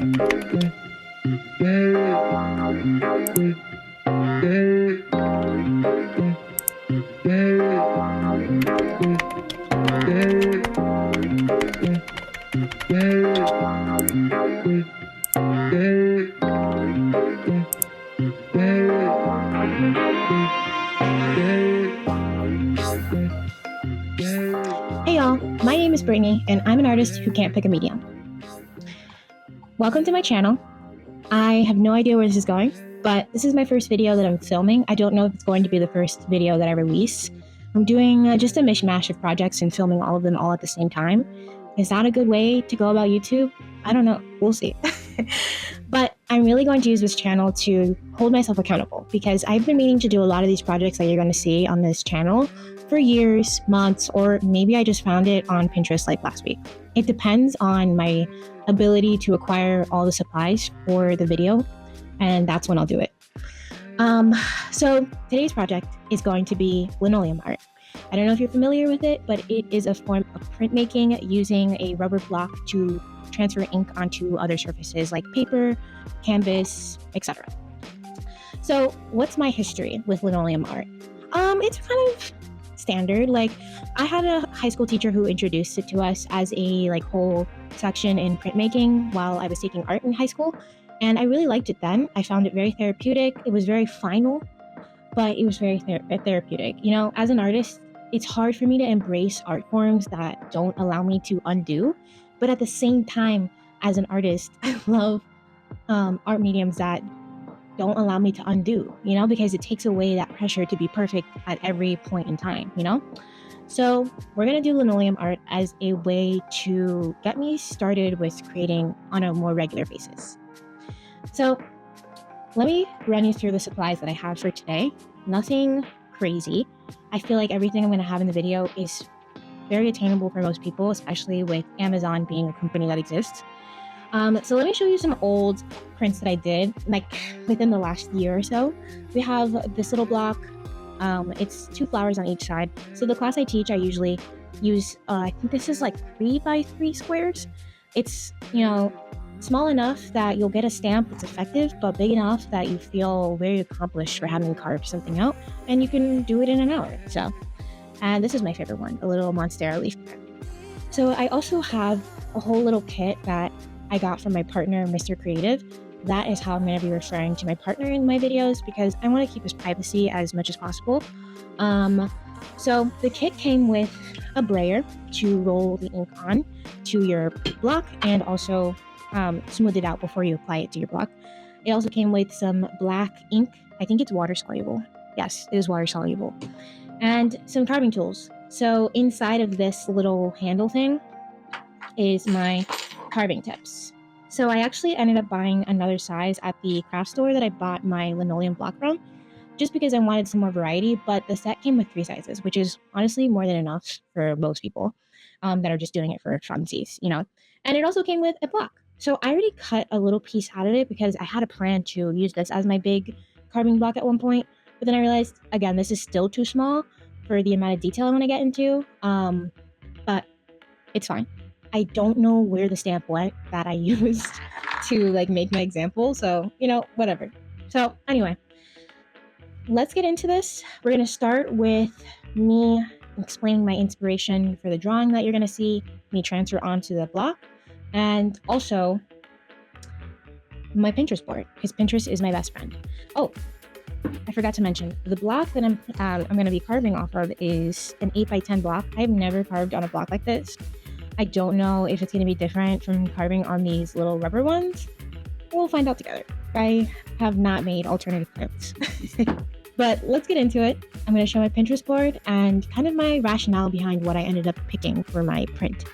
Hey y'all, my name is Brittany and I'm an artist who can't pick a medium. Welcome to my channel. I have no idea where this is going, but this is my first video that I'm filming. I don't know if it's going to be the first video that I release. I'm doing just a mishmash of projects and filming all of them all at the same time. Is that a good way to go about YouTube? I don't know, we'll see. But I'm really going to use this channel to hold myself accountable because I've been meaning to do a lot of these projects that you're going to see on this channel for years, months, or maybe I just found it on Pinterest like last week. It depends on my ability to acquire all the supplies for the video, and that's when I'll do it. So today's project is going to be linoleum art. I don't know if you're familiar with it, but it is a form of printmaking using a rubber block to transfer ink onto other surfaces like paper, canvas, etc. So what's my history with linoleum art? It's kind of standard. Like, I had a high school teacher who introduced it to us as a whole section in printmaking while I was taking art in high school, and I really liked it then. I found it very therapeutic. It was very final, but it was very therapeutic. You know, as an artist, it's hard for me to embrace art forms that don't allow me to undo, but at the same time, as an artist, I love art mediums that don't allow me to undo, you know, because it takes away that pressure to be perfect at every point in time, you know? So we're gonna do linoleum art as a way to get me started with creating on a more regular basis. So let me run you through the supplies that I have for today. Nothing crazy. I feel like everything I'm gonna have in the video is very attainable for most people, especially with Amazon being a company that exists. So let me show you some old prints that I did, like within the last year or so. We have this little block. It's 2 flowers on each side. So the class I teach, I usually use, I think this is like 3 by 3 squares. It's, you know, small enough that you'll get a stamp that's effective, but big enough that you feel very accomplished for having carved something out, and you can do it in an hour. So, and this is my favorite one, a little Monstera leaf print. So I also have a whole little kit that I got from my partner, Mr. Creative. That is how I'm going to be referring to my partner in my videos because I want to keep his privacy as much as possible. So the kit came with a brayer to roll the ink on to your block and also smooth it out before you apply it to your block. It also came with some black ink. I think it's water soluble. Yes, it is water soluble. And some carving tools. So inside of this little handle thing is my carving tips. So I actually ended up buying another size at the craft store that I bought my linoleum block from, just because I wanted some more variety, but the set came with 3 sizes, which is honestly more than enough for most people that are just doing it for funsies, you know. And it also came with a block. So I already cut a little piece out of it because I had a plan to use this as my big carving block at one point, but then I realized, again, this is still too small for the amount of detail I want to get into, but it's fine. I don't know where the stamp went that I used to make my example. So, you know, whatever. So anyway, let's get into this. We're going to start with me explaining my inspiration for the drawing that you're going to see me transfer onto the block. And also my Pinterest board, because Pinterest is my best friend. Oh, I forgot to mention, the block that I'm going to be carving off of is an 8 by 10 block. I've never carved on a block like this. I don't know if it's going to be different from carving on these little rubber ones. We'll find out together. I have not made alternative prints. But let's get into it. I'm going to show my Pinterest board and kind of my rationale behind what I ended up picking for my print.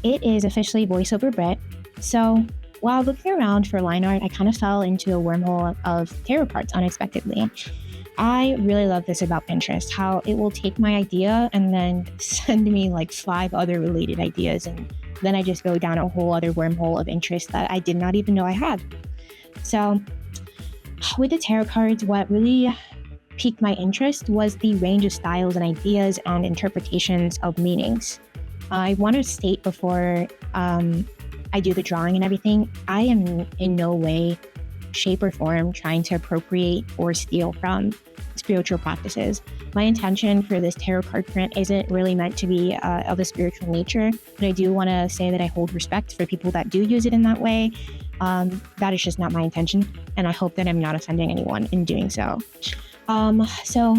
It is officially voiceover Brit. So while looking around for line art, I kind of fell into a wormhole of tarot cards unexpectedly. I really love this about Pinterest, how it will take my idea and then send me 5 other related ideas, and then I just go down a whole other wormhole of interest that I did not even know I had. So with the tarot cards, what really piqued my interest was the range of styles and ideas and interpretations of meanings. I want to state before I do the drawing and everything, I am in no way, shape, or form trying to appropriate or steal from spiritual practices. My intention for this tarot card print isn't really meant to be of a spiritual nature, but I do want to say that I hold respect for people that do use it in that way. That is just not my intention, and I hope that I'm not offending anyone in doing so. So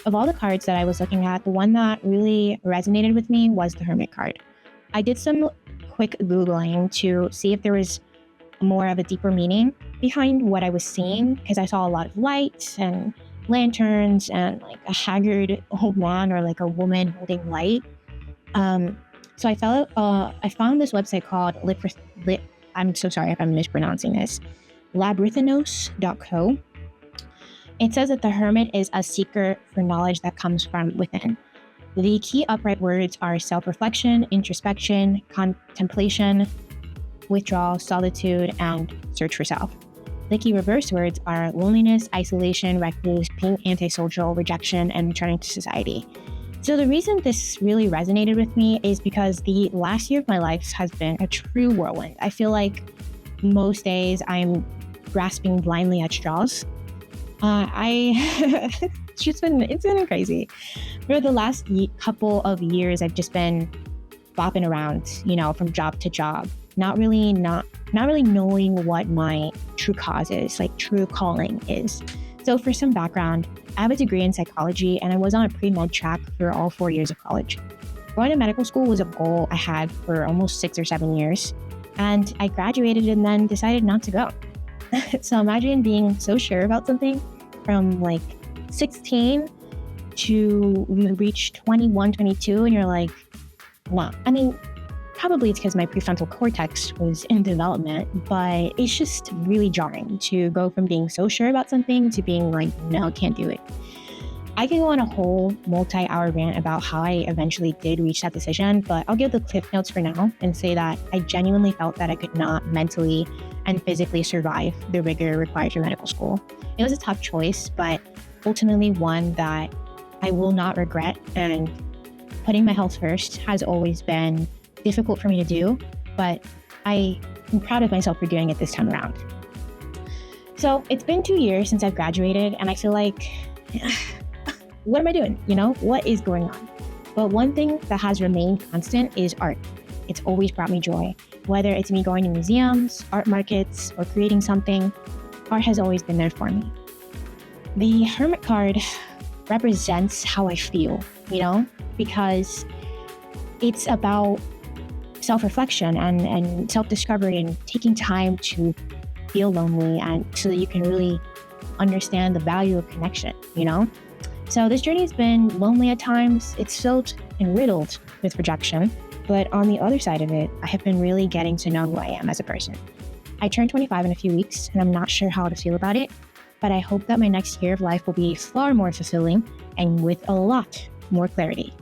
of all the cards that I was looking at, the one that really resonated with me was the Hermit card. I did some quick Googling to see if there was more of a deeper meaning behind what I was seeing, because I saw a lot of lights and lanterns and like a haggard old man or like a woman holding light. So I found this website called I'm so sorry if I'm mispronouncing this, labyrinthinos.co. It says that the hermit is a seeker for knowledge that comes from within. The key upright words are self-reflection, introspection, contemplation, withdrawal, solitude, and search for self. The key reverse words are loneliness, isolation, recluse, being antisocial, rejection, and returning to society. So the reason this really resonated with me is because the last year of my life has been a true whirlwind. I feel like most days I'm grasping blindly at straws. It's been crazy. For the last couple of years, I've just been bopping around, from job to job, not really knowing what my true cause is, like true calling is. So for some background, I have a degree in psychology and I was on a pre-med track for all 4 years of college. Going to medical school was a goal I had for almost 6 or 7 years, and I graduated and then decided not to go. So imagine being so sure about something from like 16 to reach 21, 22, and you're like, nah. I mean, probably it's because my prefrontal cortex was in development, but it's just really jarring to go from being so sure about something to being like, no, can't do it. I can go on a whole multi-hour rant about how I eventually did reach that decision, but I'll give the cliff notes for now and say that I genuinely felt that I could not mentally and physically survive the rigor required for medical school. It was a tough choice, but ultimately one that I will not regret, and putting my health first has always been difficult for me to do, but I am proud of myself for doing it this time around. So it's been 2 years since I've graduated, and I feel like, what am I doing? What is going on? But one thing that has remained constant is art. It's always brought me joy. Whether it's me going to museums, art markets, or creating something, art has always been there for me. The Hermit card represents how I feel, because it's about self-reflection and self-discovery and taking time to feel lonely, and so that you can really understand the value of connection, So this journey has been lonely at times. It's filled and riddled with rejection, but on the other side of it, I have been really getting to know who I am as a person. I turned 25 in a few weeks, and I'm not sure how to feel about it, but I hope that my next year of life will be far more fulfilling and with a lot more clarity.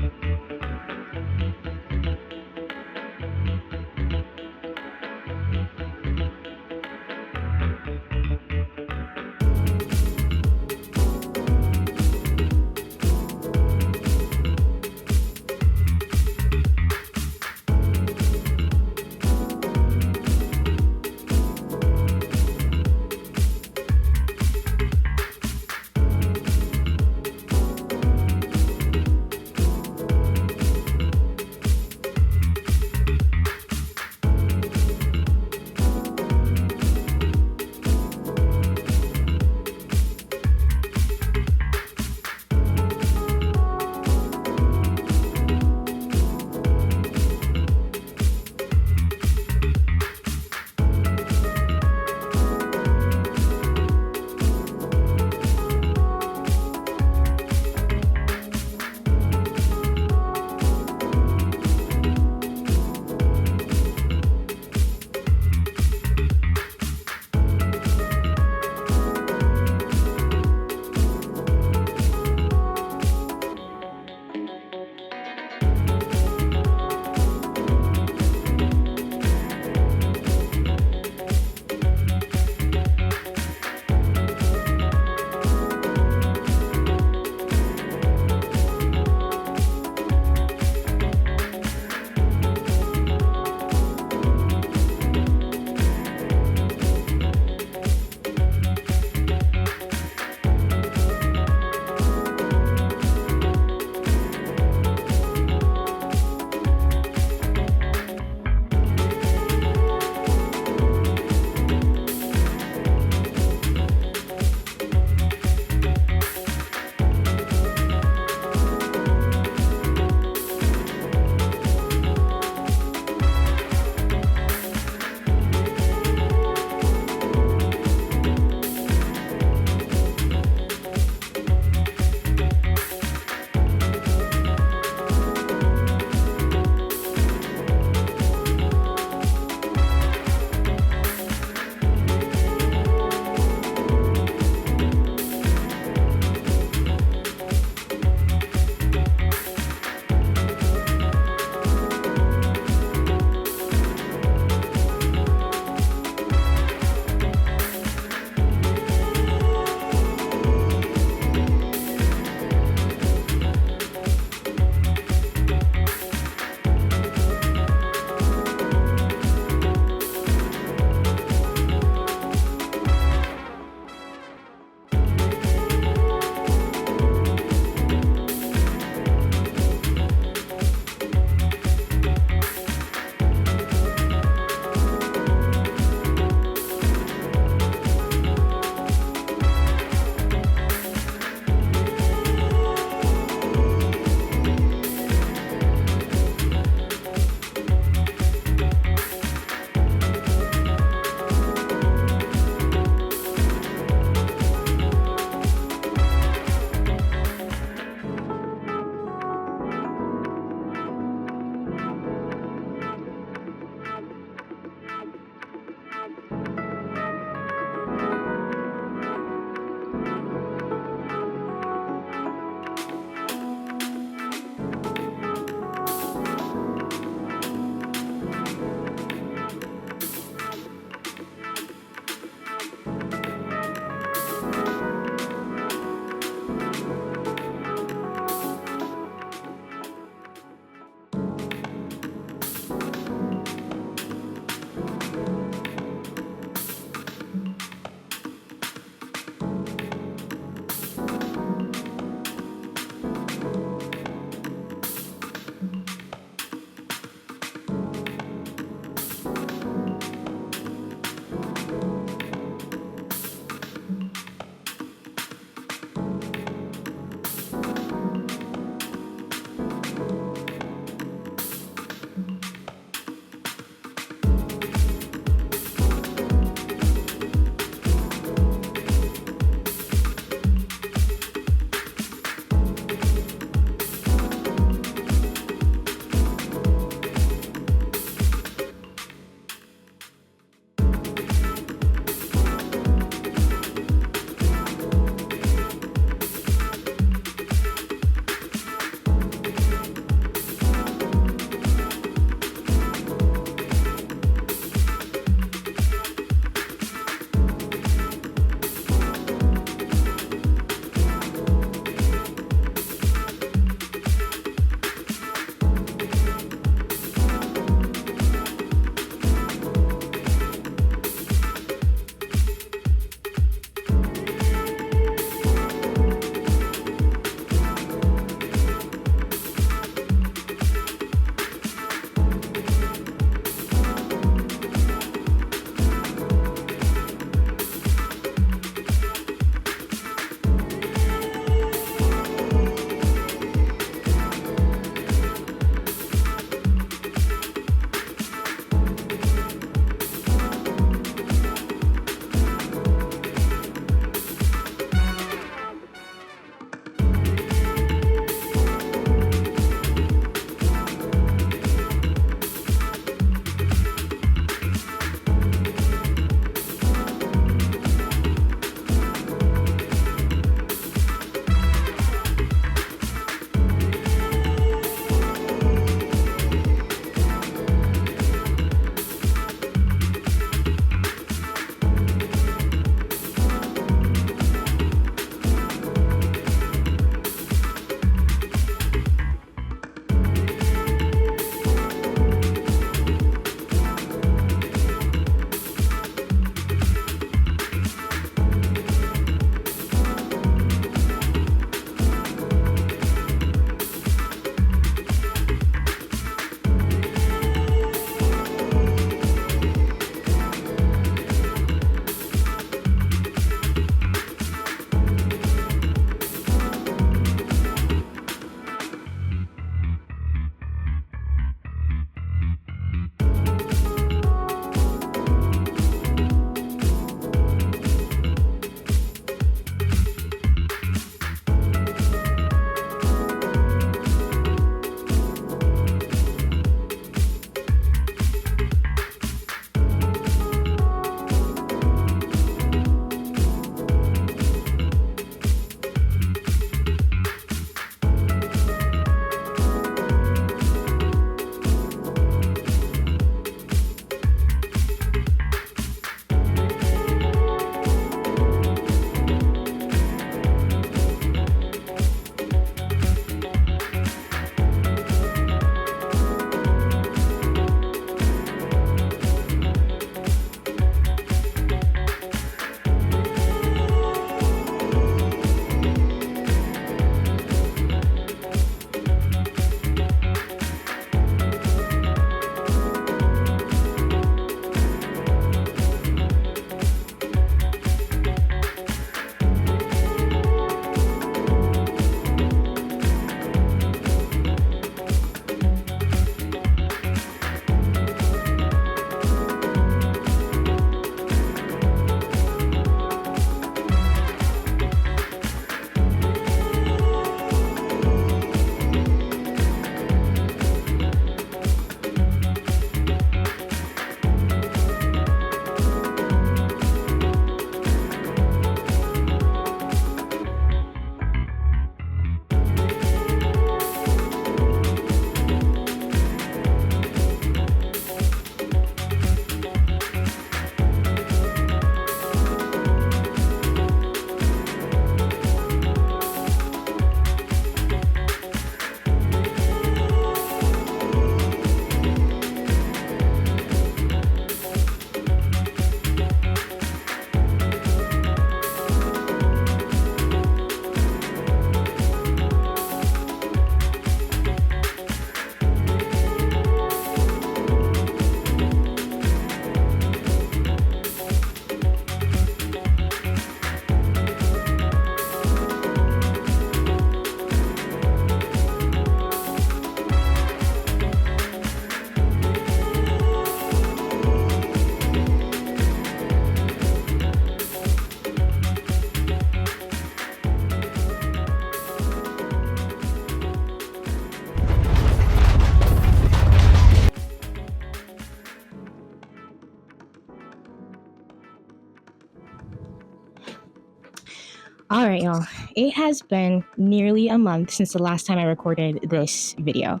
All right, y'all. It has been nearly a month since the last time I recorded this video.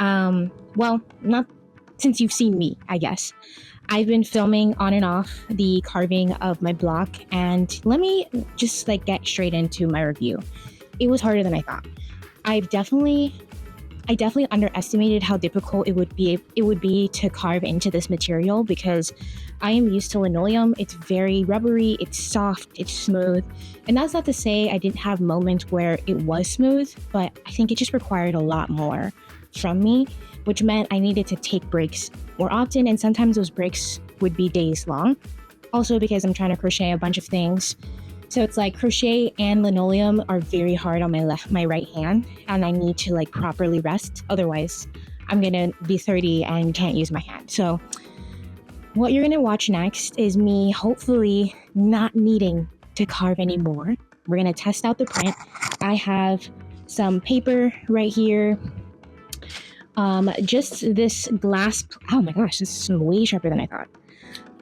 Well, not since you've seen me, I guess. I've been filming on and off the carving of my block, and let me just get straight into my review. It was harder than I thought. I definitely underestimated how difficult it would be to carve into this material, because I am used to linoleum. It's very rubbery, it's soft, it's smooth. And that's not to say I didn't have moments where it was smooth, but I think it just required a lot more from me, which meant I needed to take breaks more often, and sometimes those breaks would be days long. Also because I'm trying to crochet a bunch of things. So it's crochet and linoleum are very hard on my right hand, and I need to properly rest. Otherwise, I'm gonna be 30 and can't use my hand. So what you're gonna watch next is me hopefully not needing to carve anymore. We're gonna test out the print. I have some paper right here. Just this glass. Oh my gosh, this is way sharper than I thought.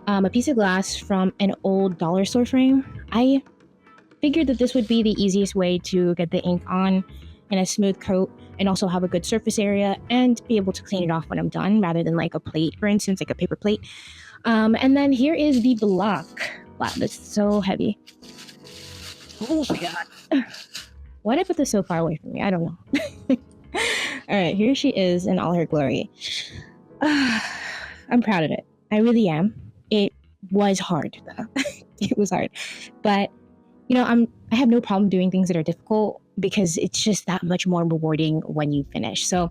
A piece of glass from an old dollar store frame. I figured that this would be the easiest way to get the ink on in a smooth coat, and also have a good surface area and be able to clean it off when I'm done, rather than a plate, for instance, a paper plate. And then here is the block. Wow, that's so heavy. Oh my god. Why did I put this so far away from me? I don't know. All right, here she is in all her glory. I'm proud of it. I really am. It was hard, though. It was hard. But I have no problem doing things that are difficult, because it's just that much more rewarding when you finish. So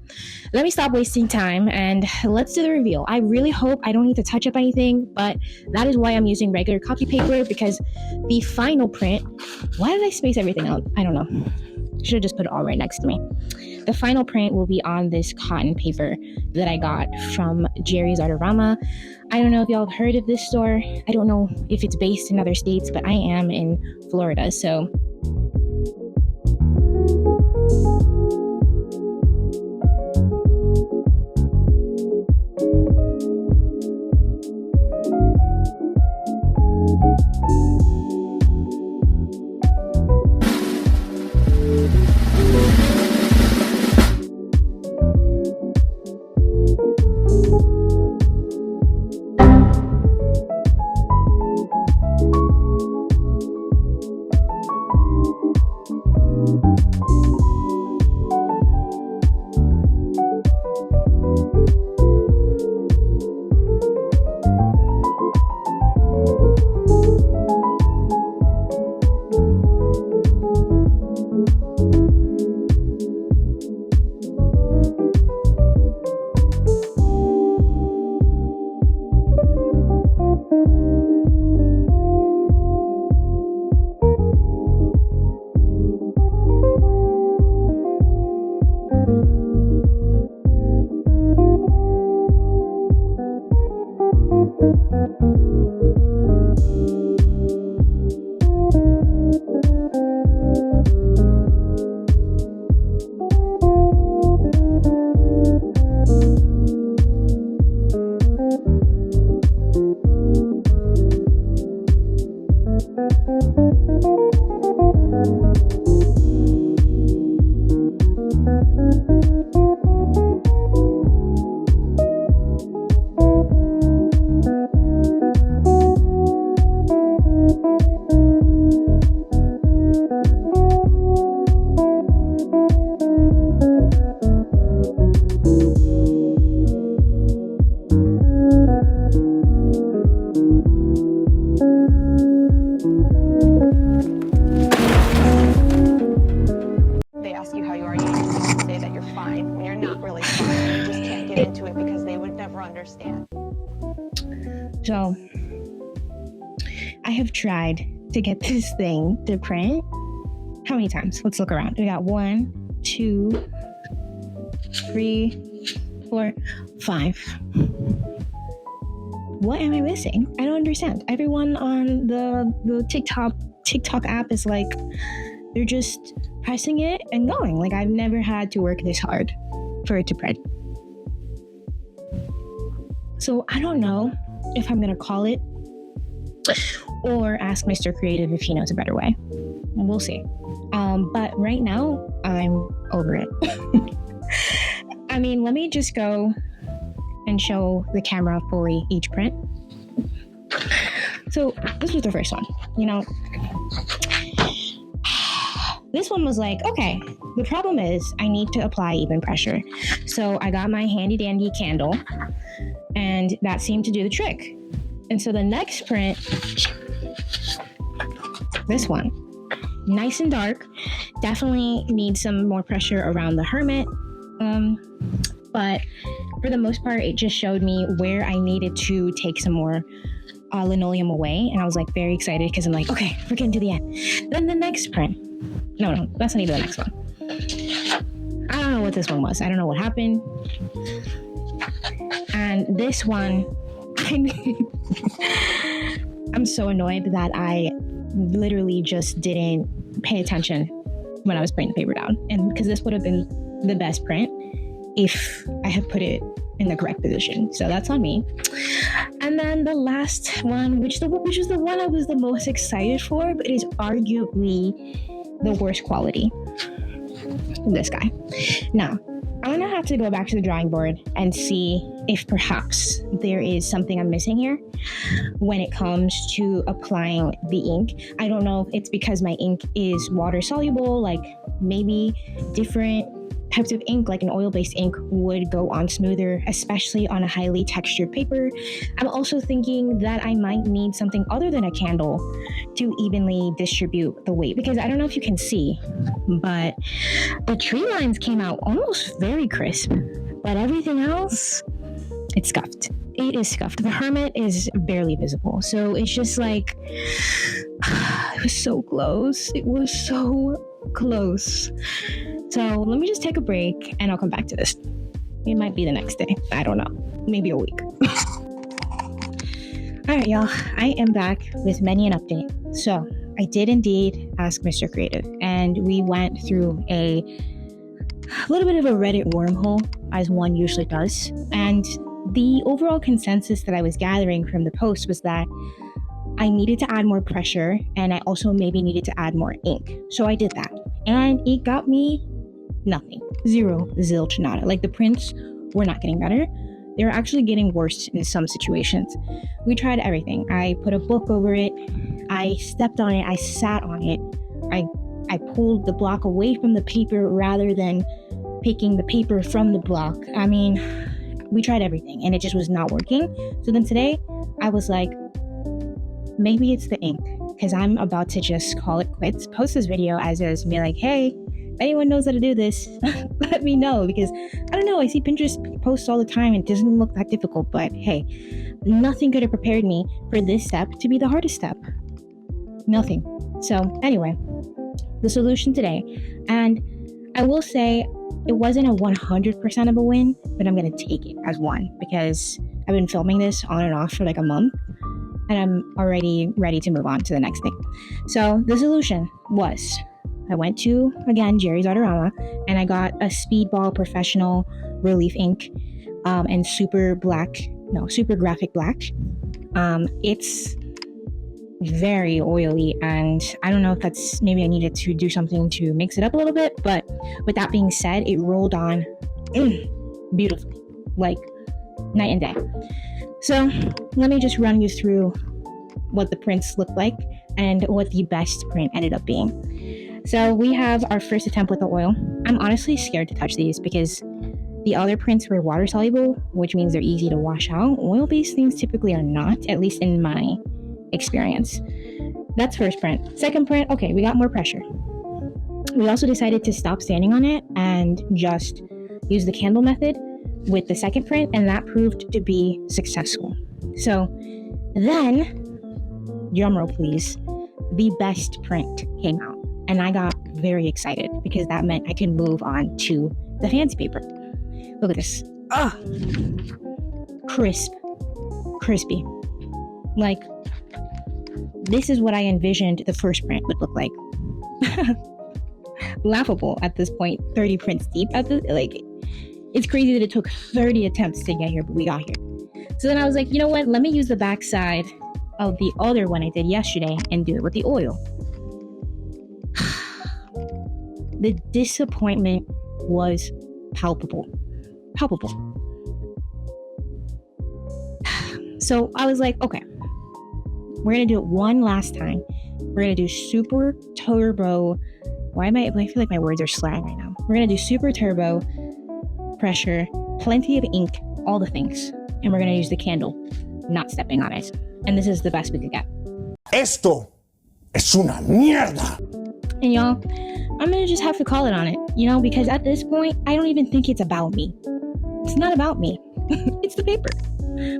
let me stop wasting time and let's do the reveal. I really hope I don't need to touch up anything, but that is why I'm using regular copy paper, because the final print, why did I space everything out? I don't know. Should have just put it all right next to me. The final print will be on this cotton paper that I got from Jerry's Artorama. I don't know if y'all have heard of this store. I don't know if it's based in other states, but I am in Florida, so understand. So I have tried to get this thing to print. How many times? Let's look around. We got 1, 2, 3, 4, 5. What am I missing? I don't understand. Everyone on the TikTok app is like, they're just pressing it and going. Like, I've never had to work this hard for it to print. So I don't know if I'm gonna call it or ask Mr. Creative if he knows a better way. we'll see. But right now, I'm over it. I mean, let me just go and show the camera fully each print. So this was the first one, you know. This one was like, okay, the problem is I need to apply even pressure. So I got my handy dandy candle and that seemed to do the trick. And so the next print, this one, nice and dark, definitely needs some more pressure around the Hermit. But for the most part, it just showed me where I needed to take some more linoleum away. And I was like very excited because I'm like, okay, we're getting to the end. Then the next print. No, that's not even the next one. I don't know what this one was. I don't know what happened. And this one, I'm so annoyed that I literally just didn't pay attention when I was putting the paper down. And because this would have been the best print if I had put it in the correct position. So that's on me. And then the last one, which was the one I was the most excited for, but is arguably the worst quality. This guy. Now, I'm gonna have to go back to the drawing board and see if perhaps there is something I'm missing here when it comes to applying the ink. I don't know if it's because my ink is water soluble, like maybe different types of ink, like an oil-based ink, would go on smoother, especially on a highly textured paper. I'm also thinking that I might need something other than a candle to evenly distribute the weight, because I don't know if you can see, but the tree lines came out almost very crisp, but everything else, it's scuffed. It is scuffed. The Hermit is barely visible. So it's just like, it was so close. It was so close. So let me just take a break and I'll come back to this. It might be the next day. I don't know. Maybe a week. All right, y'all. I am back with many an update. So I did indeed ask Mr. Creative, and we went through a little bit of a Reddit wormhole, as one usually does. And the overall consensus that I was gathering from the post was that I needed to add more pressure, and I also maybe needed to add more ink. So I did that, and it got me nothing. Zero, zilch, nada. Like, the prints were not getting better. They were actually getting worse in some situations. We tried everything. I put a book over it. I stepped on it. I sat on it. I pulled the block away from the paper rather than picking the paper from the block. I mean, we tried everything and it just was not working. So then today I was like, maybe it's the ink, because I'm about to just call it quits. Post this video as is, be like, hey, if anyone knows how to do this, let me know, because I don't know, I see Pinterest posts all the time and it doesn't look that difficult, but hey, nothing could have prepared me for this step to be the hardest step. Nothing. So anyway, the solution today, and I will say it wasn't a 100% of a win, but I'm going to take it as one, because I've been filming this on and off for like a month and I'm already ready to move on to the next thing. So the solution was, I went to, again, Jerry's Autorama, and I got a Speedball Professional Relief ink and super graphic black. It's very oily, and I don't know if that's, maybe I needed to do something to mix it up a little bit, but with that being said, it rolled on beautifully, like night and day. So let me just run you through what the prints look like and what the best print ended up being. So we have our first attempt with the oil. I'm honestly scared to touch these because the other prints were water soluble, which means they're easy to wash out. Oil-based things typically are not, at least in my experience. That's first print. Second print, okay, we got more pressure. We also decided to stop standing on it and just use the candle method with the second print, and that proved to be successful. So then, drumroll please, the best print came out, and I got very excited because that meant I could move on to the fancy paper. Look at this. Crispy. Like, this is what I envisioned the first print would look like. Laughable at this point, 30 prints deep at the, like, it's crazy that it took 30 attempts to get here, but we got here. So then I was like, you know what? Let me use the back side of the other one I did yesterday and do it with the oil. The disappointment was palpable. Palpable. So I was like, okay, we're going to do it one last time. We're going to do super turbo. I feel like my words are slang right now. We're going to do super turbo, pressure, plenty of ink, all the things. And we're going to use the candle, not stepping on it. And this is the best we could get. Esto es una mierda. And y'all, I'm going to just have to call it on it, because at this point, I don't even think it's about me. It's not about me. It's the paper.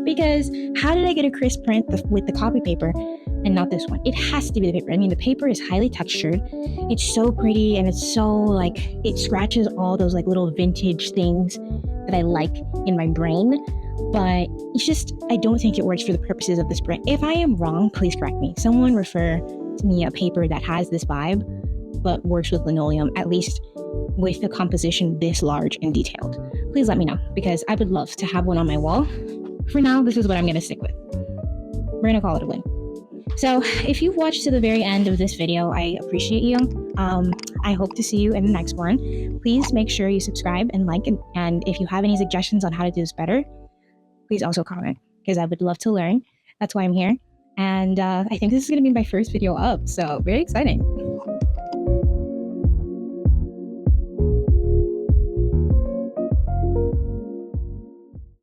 Because how did I get a crisp print with the copy paper and not this one? It has to be the paper. I mean, the paper is highly textured. It's so pretty, and it's so it scratches all those little vintage things that I like in my brain. But it's just, I don't think it works for the purposes of this print. If I am wrong, please correct me. Someone refer to me a paper that has this vibe, but works with linoleum, at least with the composition this large and detailed. Please let me know, because I would love to have one on my wall. For now, this is what I'm going to stick with. We're going to call it a win. So if you've watched to the very end of this video, I appreciate you. I hope to see you in the next one. Please make sure you subscribe and like, and if you have any suggestions on how to do this better, please also comment, because I would love to learn. That's why I'm here. And I think this is going to be my first video up, so very exciting.